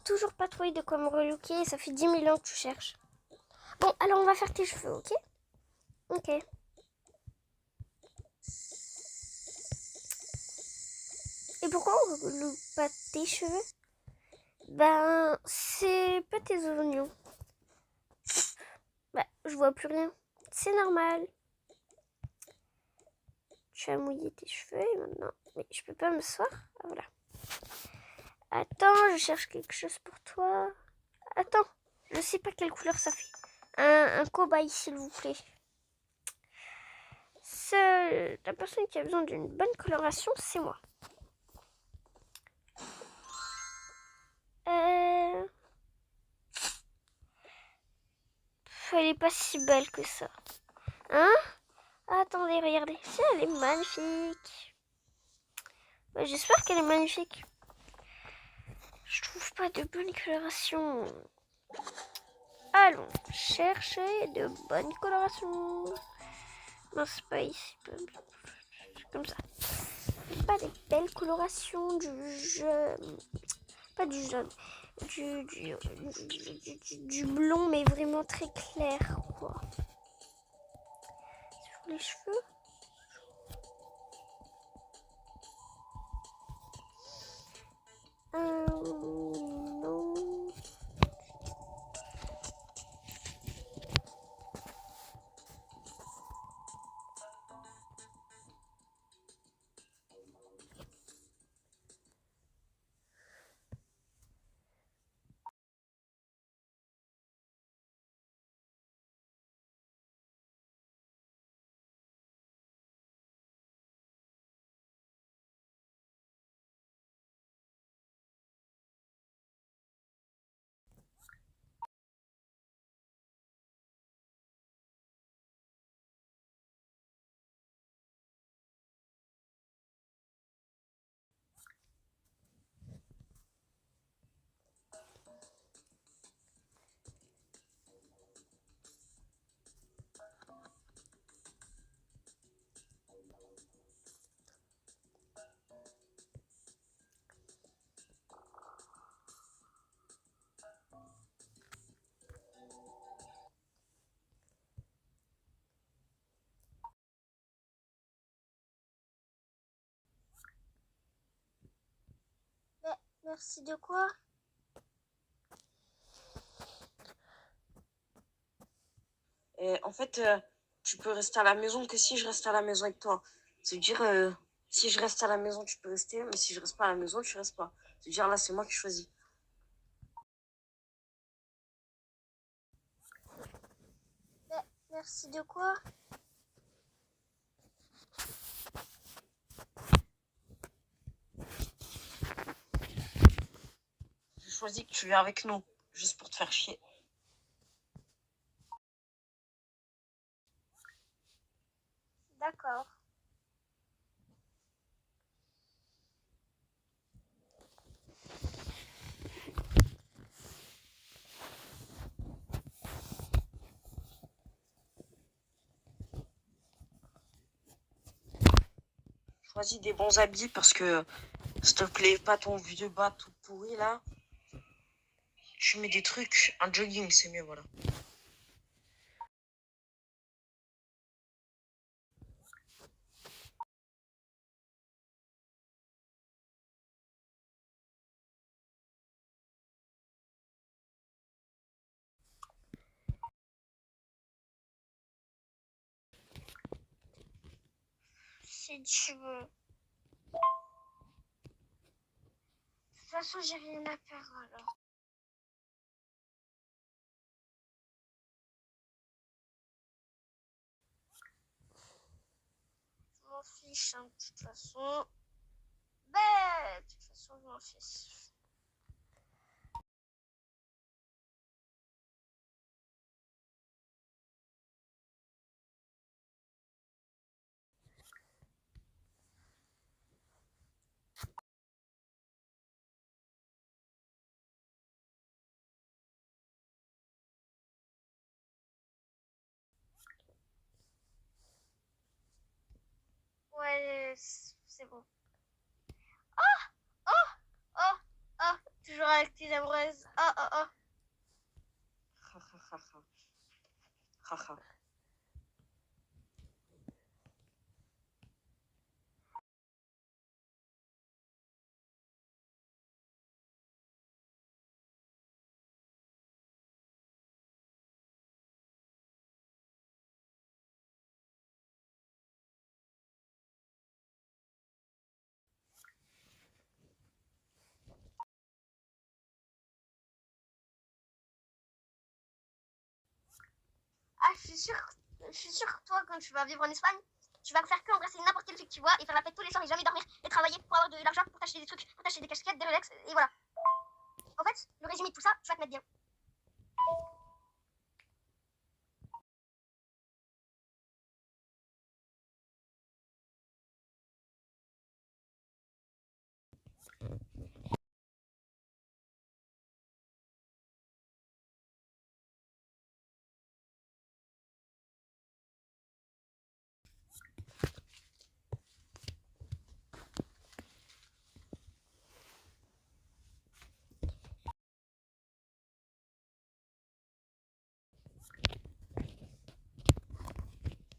toujours pas trouvé de quoi me relooker. Ça fait 10 000 ans que tu cherches. Bon, alors on va faire tes cheveux, ok? Ok. Et pourquoi on ne relook pas tes cheveux? Ben, c'est pas tes oignons. Bah, je vois plus rien. C'est normal. Tu as mouillé tes cheveux et maintenant... Mais je peux pas m'asseoir. Ah, voilà. Attends, je cherche quelque chose pour toi. Attends, je sais pas quelle couleur ça fait. Un cobaye, s'il vous plaît. La personne qui a besoin d'une bonne coloration, c'est moi. Elle est pas si belle que ça. Hein? Attendez, regardez. Si, elle est magnifique. Bah, j'espère qu'elle est magnifique. Je trouve pas de bonne coloration. Allons chercher de bonnes colorations. Non, c'est pas ici. Comme ça. Pas des belles colorations du jaune. Pas du jaune. Du blond, mais vraiment très clair, quoi. Sur les cheveux. Non. Merci de quoi? En fait, tu peux rester à la maison que si je reste à la maison avec toi. C'est-à-dire, si je reste à la maison, tu peux rester, mais si je reste pas à la maison, tu restes pas. C'est-à-dire, là, c'est moi qui choisis. Merci de quoi? J'ai choisi que tu viens avec nous, juste pour te faire chier. D'accord. Choisis des bons habits parce que, s'il te plaît, pas ton vieux bas tout pourri, là. Tu mets des trucs, un jogging, c'est mieux, voilà. Si tu veux. De toute façon, j'ai rien à faire alors. Je m'en fiche, hein, de toute façon. Ben, de toute façon, je m'en fiche. Ouais, c'est bon. Oh, oh, oh, toujours avec tes amoureuses. Oh, oh, oh. Ha, ha, ha, ha. Ha, ha. Ah, je suis sûre que toi, quand tu vas vivre en Espagne, tu vas faire que embrasser n'importe quelle fille que tu vois et faire la fête tous les soirs et jamais dormir et travailler pour avoir de l'argent pour t'acheter des trucs, pour t'acheter des casquettes, des Rolex et voilà. En fait, le résumé de tout ça, tu vas te mettre bien.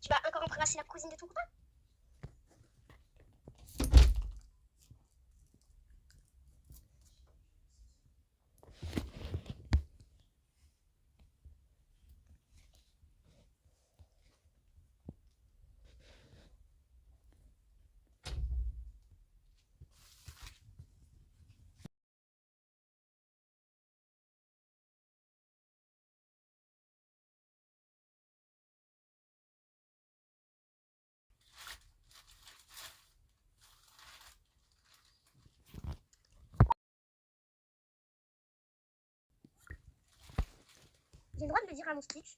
Tu vas encore embrasser la cousine de ton copain? J'ai le droit de le dire à mon Stitch.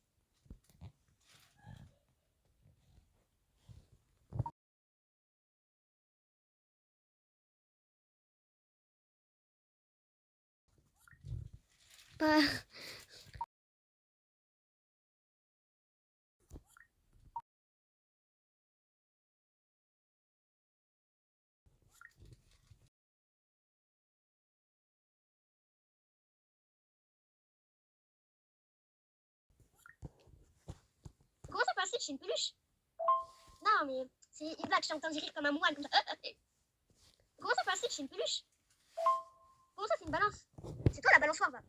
Comment ça, pas un Stitch, c'est une peluche? Non, mais c'est une blague, je t'ai entendu rire comme un moine. Comme ça. Comment ça, pas un Stitch, c'est une peluche? Comment ça, c'est une balance? C'est toi la balançoire, va.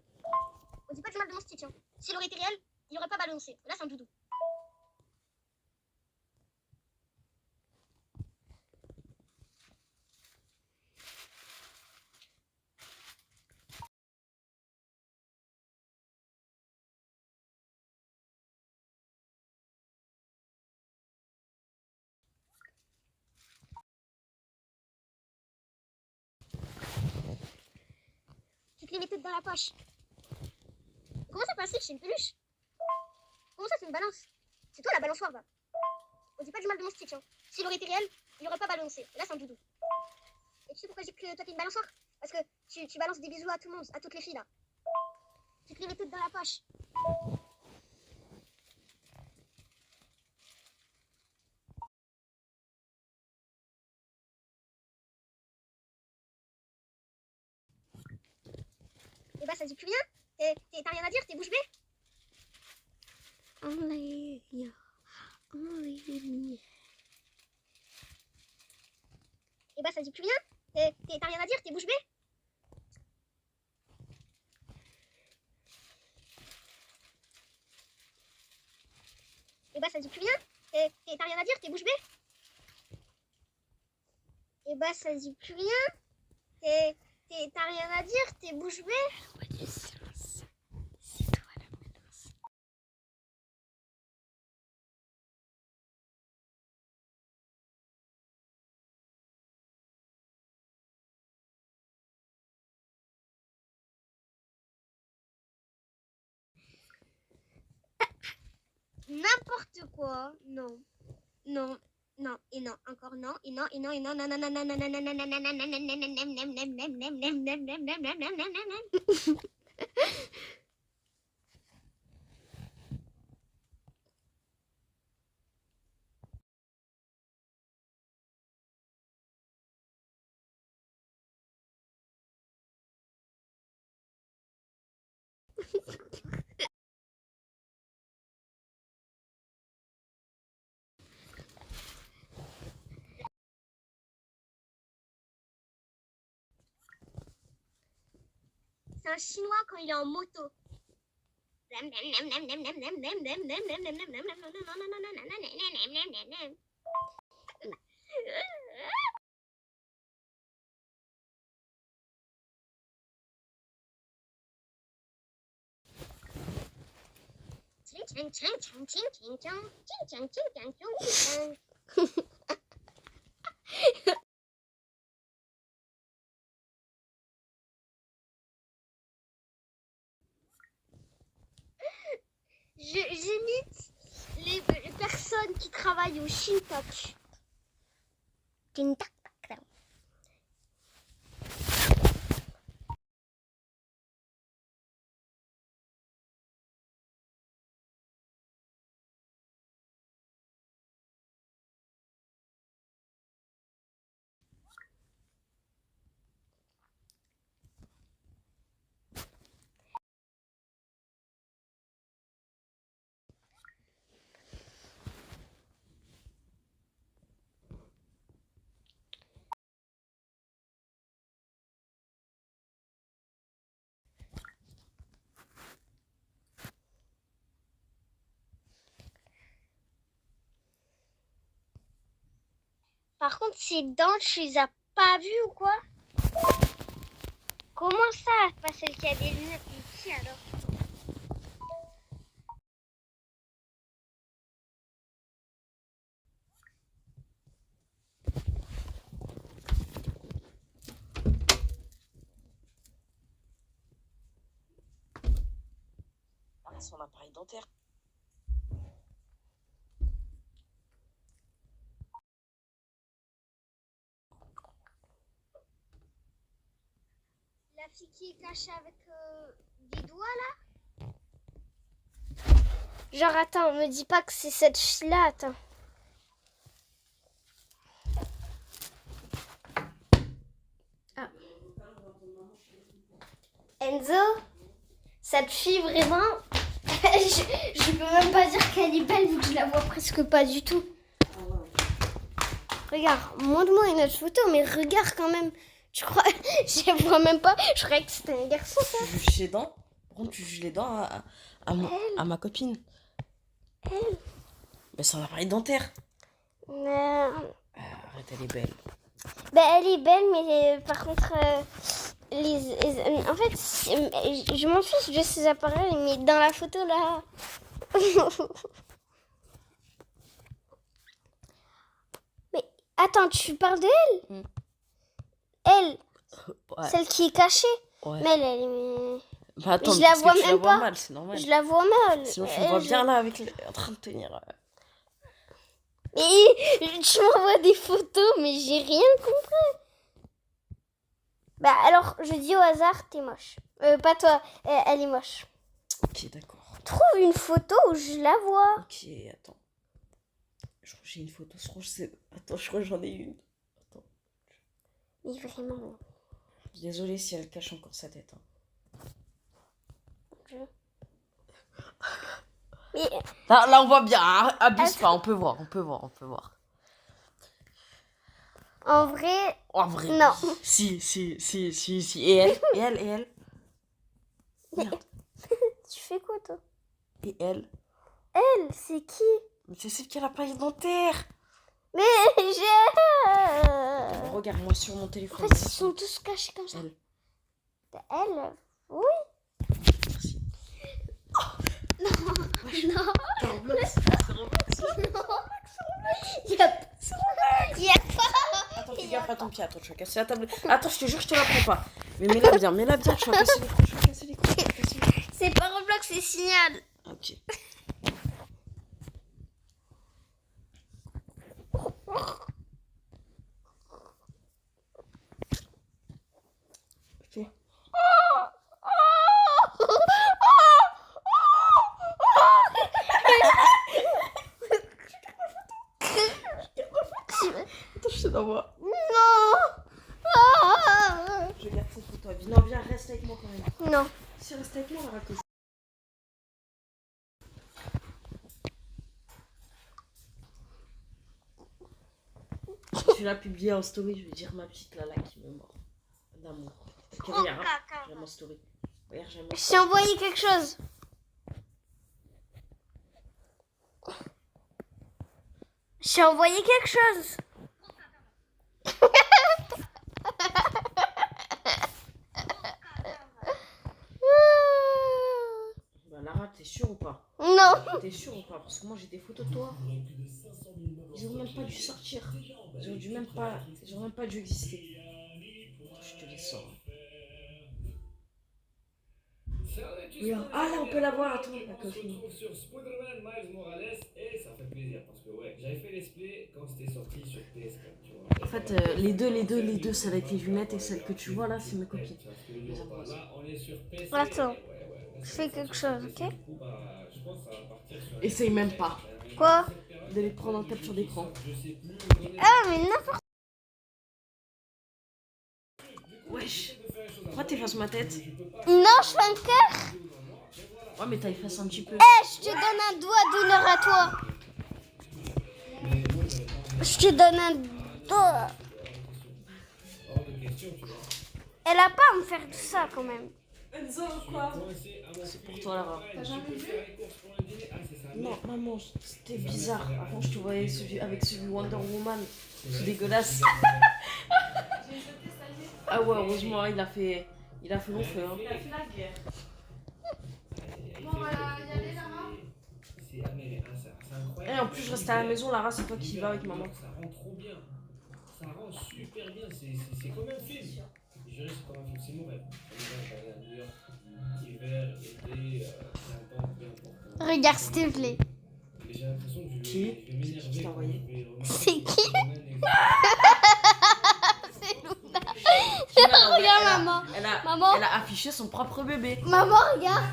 On dit pas du mal de mon Stitch. Hein. S'il aurait été réel, il aurait pas balancé. Là, c'est un doudou. Tu te les mets toutes dans la poche. Comment ça, pas un Stitch, c'est une peluche? Comment ça, c'est une balance? C'est toi la balançoire, va. On dit pas du mal de mon Stitch. Hein. S'il aurait été réel, il aurait pas balancé. Là, c'est un doudou. Et tu sais pourquoi je dis que toi, t'es une balançoire? Parce que tu balances des bisous à tout le monde, à toutes les filles, là. Tu te les mets toutes dans la poche. Et bah, ça dit plus rien. T'as rien à dire, t'es bouche bée. Et bah, ça dit plus rien. T'as rien à dire, t'es bouche bée. Et bah, ça dit plus rien. T'as rien à dire, t'es bouche bée. Et bah, ça dit plus rien. T'as rien à dire, t'es bouche bée. N'importe quoi. Non. Non. Non. Et non. Encore non. Et non. Et non. Et non. Non. Non. Non. Non. Non. Non. Non. C'est un Chinois quand il est en moto. J'imite les personnes qui travaillent au Shintok. Par contre, ces dents, tu les as pas vues ou quoi? Comment ça? Pas celle qui a des lunettes, mais qui alors? Ah, son appareil dentaire. La fille qui est cachée avec des doigts là? Genre attends, me dis pas que c'est cette fille là, attends. Ah. Enzo, cette fille vraiment, je peux même pas dire qu'elle est belle vu que je la vois presque pas du tout. Regarde, montre-moi une autre photo, mais regarde quand même. Tu crois, je la vois même pas, je croyais que c'était un garçon ça. Tu juges les dents. Par contre, tu juges les dents à ma copine. Elle. Mais c'est un appareil dentaire. Non. Arrête, elle est belle. Ben, elle est belle, mais par contre, en fait, je m'en fiche de ces appareils, mais dans la photo là. Mais attends, tu parles de elle? Elle, Ouais. celle qui est cachée. Ouais. Mais elle est. Bah attends, je la parce vois que tu même la vois pas. mal, c'est normal. Je la vois mal. Sinon, tu me vois bien là en train de tenir. Et tu m'envoies des photos, mais j'ai rien compris. Bah alors, je dis au hasard, t'es moche. Pas toi, elle est moche. Ok, d'accord. Trouve une photo où je la vois. Ok, attends. Je crois que j'ai une photo. Attends, je crois que j'en ai une. Attends. Mais vraiment. Désolée si elle cache encore sa tête. Hein. Mais Là, on voit bien. Hein. Abuse pas, on peut voir. en vrai, En vrai. non. Si. Et elle. Merde. Tu fais quoi toi? Et elle. Elle, c'est qui? Mais c'est celle qui a l'appareil dentaire. Mais j'ai... Regarde-moi sur mon En téléphone. fait, ils sont tous cachés comme ça. Elle, oui. Merci. Non, non. Roblox. Il y a pas. Attends, fais gaffe à ton pied. Attends, je vais casser la table. Attends, je te jure, je te la prends pas. Mais mets-la bien. Je vais casser l'écran. C'est pas Roblox, c'est Signal. Ok. Ok. Attends, je te l'envoie. Non. Je garde cette photo. Non, viens, reste avec moi quand même. Non. Si, reste avec moi, on va raconter. Tu l'as publié en story, je vais dire ma petite Lala qui me mord d'amour. Ok, regarde, hein. J'ai mon story. Regarde, j'aime Je t'ai envoyé quelque chose. Je t'ai envoyé quelque chose. Bah, Lara, t'es sûre ou pas? Non. T'es sûre ou pas? Parce que moi j'ai des photos de toi. Ils ont même pas dû sortir. Ils ont même pas dû exister. Je te les sors. Regarde. Ah là, on peut la voir. Attends, la copine. Sur Spider-Man Miles Morales et ça fait plaisir parce que ouais, j'avais fait les plays quand c'était sorti sur PS4, tu vois. En fait, les deux, celle avec les lunettes et celle que tu vois là, c'est mes copines. Là, on est sur PC. Attends. Je fais quelque chose, ok? Du coup, bah, je pense que ça va partir sur Essaye même pas Quoi? de les prendre en capture d'écran. je sais plus. Ah, mais n'importe Wesh. Pourquoi t'effaces ma tête? Non, je fais un cœur. Ouais, mais t'as effacé un petit peu. Eh, je te donne un doigt d'honneur à toi. Je te donne un doigt. Elle a pas à me faire tout ça quand même. Enzo, quoi? C'est pour toi, Lara. T'as jamais vu? Non, maman, c'était bizarre. Avant, je te voyais avec celui Wonder Woman. C'est dégueulasse. Ah ouais, heureusement, il a fait long feu. Hein. Il a fait la guerre. Bon, on va y aller, Lara. Et en plus, je reste à la maison, Lara, c'est toi qui y vas avec maman. Ça rend trop bien. Ça rend super bien. C'est comme un film. Je dirais c'est comme un film. C'est mon rêve. New York, hiver, été, printemps, peu importe. Regarde, s'il te plaît. Et j'ai l'impression que Qui? je vais m'énerver. Qui t'a envoyé? C'est qui? C'est Luna. Regarde, Regarde, maman. Maman. Elle a affiché son propre bébé. Maman, regarde.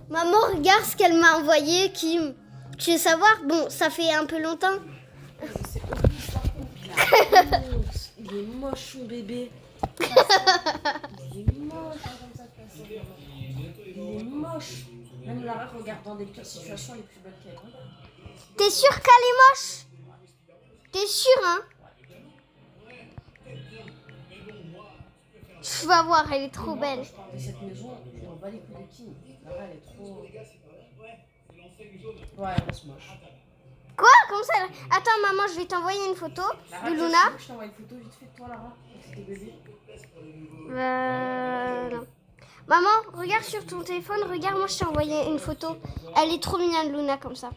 Maman, regarde ce qu'elle m'a envoyé, Kim. Tu veux savoir? Bon, ça fait un peu longtemps. C'est horrible, par contre. Il est moche, son bébé. Il est moche. Il est moche. Même Lara, regarde dans des pires situations, elle est plus belle qu'elle. Regarde. T'es sûr qu'elle est moche? T'es sûr, hein? Tu vas voir, elle est trop belle. Je parle de cette maison, je m'en bats les couilles de Kim. Lara, elle est trop. Ouais, elle reste moche. Quoi? Comment ça? Attends, maman, je vais t'envoyer une photo Lara, de tu veux Luna. que je t'envoie une photo vite fait de toi, Lara, avec tes bébés. Non. Maman, regarde sur ton téléphone. Regarde, moi, je t'ai envoyé une photo. Elle est trop mignonne, Luna, comme ça.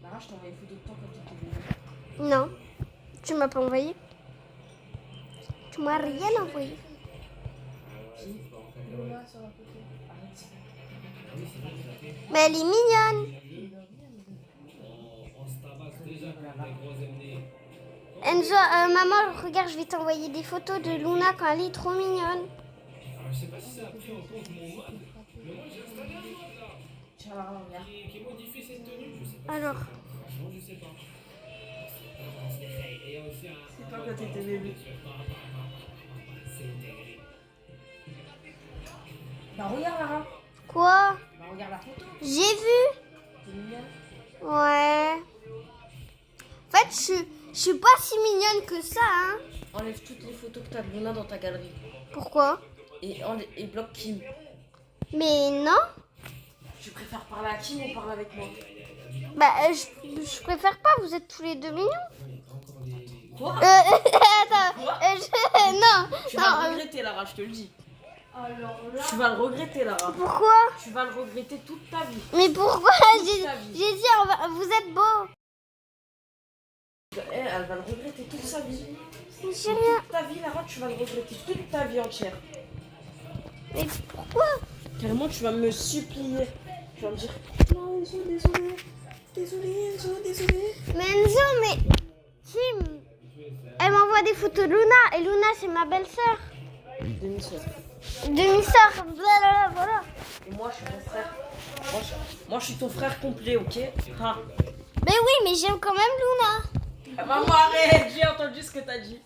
Lara, je t'envoie une photo de toi quand t'es bébé. Non. Tu m'as pas envoyé. Tu m'as rien envoyé. Luna sur la photo. Mais elle est mignonne. Enzo, maman, regarde, je vais t'envoyer des photos de Luna quand elle est trop mignonne. Je sais pas si ça a pris en compte mon mode, mais moi j'ai installé un mode là Tiens, Lara, regarde. qui modifie cette tenue. Je sais pas. Alors, Franchement, je sais pas. Et aussi un. C'est pas quand t'étais bébé. C'est intégré. Bah, regarde, Lara. quoi? Bah, regarde la photo. J'ai vu. C'est mignon. Ouais. En fait, je suis pas si mignonne que ça, hein. Enlève toutes les photos que t'as de Luna dans ta galerie. Pourquoi? Et bloque Kim. Mais non. Tu préfères parler à Kim ou parler avec moi? Bah, je préfère pas, vous êtes tous les deux mignons. Quoi? Attends, non. Tu vas le regretter, Lara, je te le dis. Alors là, Tu vas le regretter, Lara. Pourquoi? Tu vas le regretter toute ta vie. Mais pourquoi? J'ai ta vie. dit, vous êtes beaux. Elle va le regretter toute sa vie. J'ai rien. Toute ta vie, Lara, tu vas le regretter toute ta vie entière. Mais pourquoi? Carrément, tu vas me supplier. Tu vas me dire non, Enzo, désolé. Désolé, Enzo, désolé. Mais Enzo, mais Kim, elle m'envoie des photos de Luna. Et Luna, c'est ma belle-sœur. Demi-sœur. Demi-sœur, blablabla, voilà. Et moi, je suis ton frère. Moi, je suis ton frère complet, ok? Ah. Mais oui, mais j'aime quand même Luna. Maman, arrête, j'ai entendu ce que t'as dit.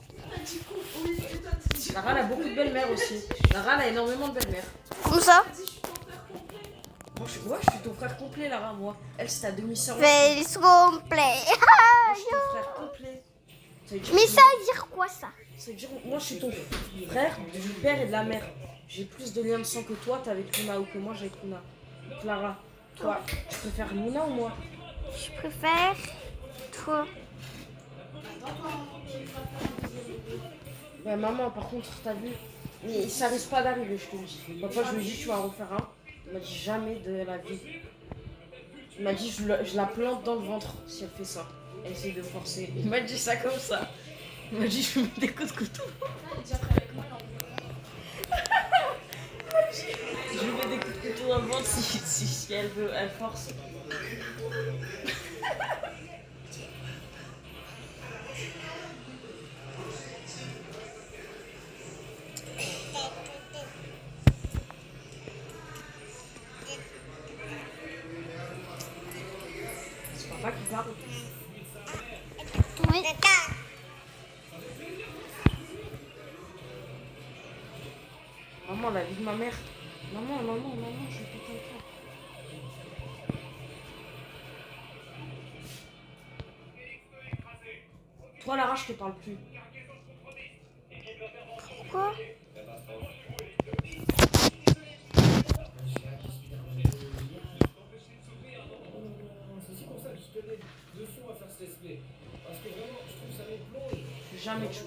Lara, elle a beaucoup de belles-mères aussi. Lara, elle a énormément de belles-mères. Comme ça? Moi, je suis ton frère complet, Lara, moi. Elle, c'est ta demi-sœur. aussi. Mais ils sont complets. Moi, je suis ton frère complet. Ça veut dire Mais que- ça veut dire quoi, ça? Ça veut dire, moi, je suis ton frère du père et de la mère. j'ai plus de liens de sang que toi, t'es avec Luna, ou que moi j'ai avec Luna. Clara, toi, tu préfères Luna ou moi? Je préfère toi. Bah, maman, par contre, t'as vu, mais ça risque pas d'arriver, je te le dis. Papa, je lui ai dit, tu vas en refaire un. Il m'a dit jamais de la vie. Il m'a dit, je la plante dans le ventre si elle fait ça. Elle essaie de forcer. Il m'a dit ça comme ça. Il m'a dit, je lui mets des coups de couteau. Je lui mets des coups de couteau dans le ventre si elle veut, elle force. C'est papa qui parle. Oui. Maman, la vie de ma mère. Maman, je vais péter un câble. Toi, Lara, je te parle plus. Pourquoi? C'est pour ça que je tenais de fond à faire cet esprit. Parce que vraiment, je trouve que ça me plonge. Jamais tu